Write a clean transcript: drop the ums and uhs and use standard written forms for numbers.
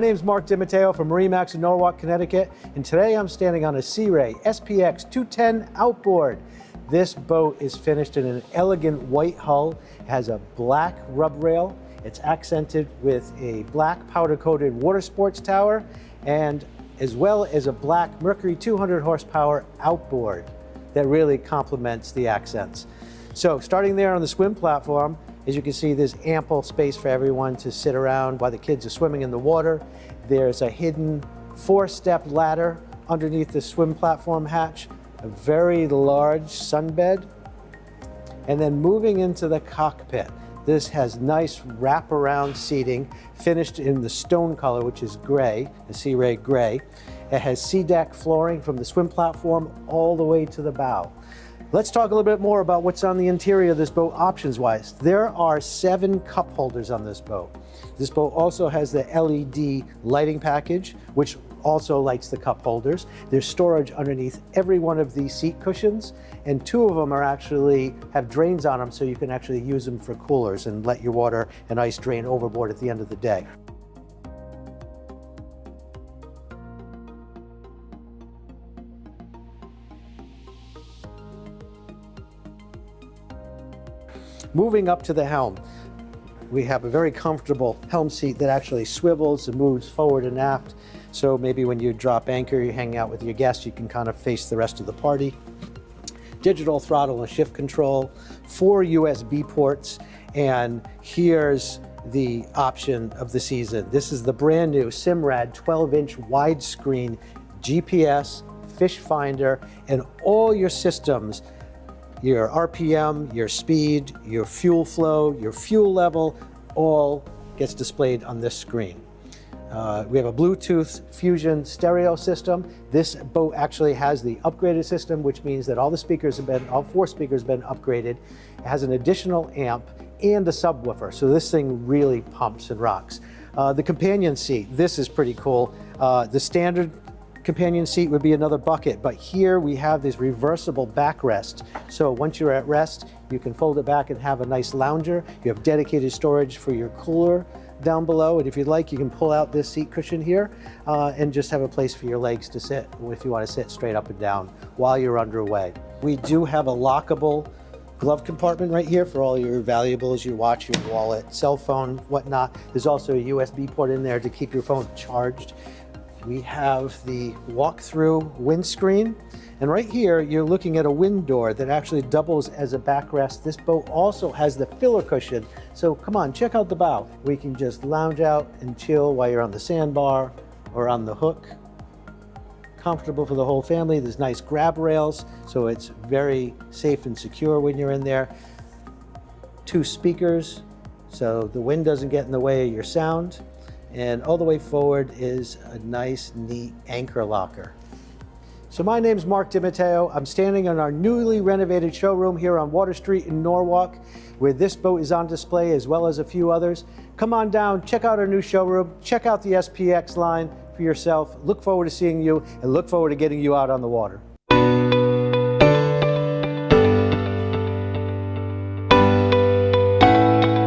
My name is Mark DiMatteo from MarineMax in Norwalk, Connecticut, and today I'm standing on a Sea Ray SPX 210 Outboard. This boat is finished in an elegant white hull. It has a black rub rail. It's accented with a black powder-coated Watersports tower, and as well as a black Mercury 200 horsepower outboard that really complements the accents. So starting there on the swim platform, as you can see, there's ample space for everyone to sit around while the kids are swimming in the water. There's a hidden 4-step ladder underneath the swim platform hatch, a very large sunbed, and then moving into the cockpit. This has nice wraparound seating, finished in the stone color, which is gray, the Sea Ray gray. It has sea deck flooring from the swim platform all the way to the bow. Let's talk a little bit more about what's on the interior of this boat options-wise. There are 7 cup holders on this boat. This boat also has the LED lighting package, which also lights the cup holders. There's storage underneath every one of these seat cushions, and 2 of them have drains on them, so you can actually use them for coolers and let your water and ice drain overboard at the end of the day. Moving up to the helm, we have a very comfortable helm seat that actually swivels and moves forward and aft. So maybe when you drop anchor, you hang out with your guests, you can kind of face the rest of the party. Digital throttle and shift control, 4 USB ports, and here's the option of the season. This is the brand new Simrad 12-inch widescreen GPS, fish finder, and all your systems, your RPM, your speed, your fuel flow, your fuel level, all gets displayed on this screen. We have a Bluetooth Fusion stereo system. This boat actually has the upgraded system, which means that all 4 speakers have been upgraded. It has an additional amp and a subwoofer, so this thing really pumps and rocks. The companion seat, this is pretty cool. The standard companion seat would be another bucket, but here we have this reversible backrest. So once you're at rest, you can fold it back and have a nice lounger. You have dedicated storage for your cooler down below, and if you'd like, you can pull out this seat cushion here and just have a place for your legs to sit if you want to sit straight up and down while you're underway. We do have a lockable glove compartment right here for all your valuables, your watch, your wallet, cell phone, whatnot. There's also a USB port in there to keep your phone charged. We have the walk-through windscreen, and right here you're looking at a wind door that actually doubles as a backrest. This boat also has the filler cushion, so come on, check out the bow. We can just lounge out and chill while you're on the sandbar or on the hook. Comfortable for the whole family. There's nice grab rails, so it's very safe and secure when you're in there. 2 speakers, so the wind doesn't get in the way of your sound. And all the way forward is a nice, neat anchor locker. So my name's Mark DiMatteo. I'm standing in our newly renovated showroom here on Water Street in Norwalk, where this boat is on display as well as a few others. Come on down, check out our new showroom, check out the SPX line for yourself. Look forward to seeing you and look forward to getting you out on the water.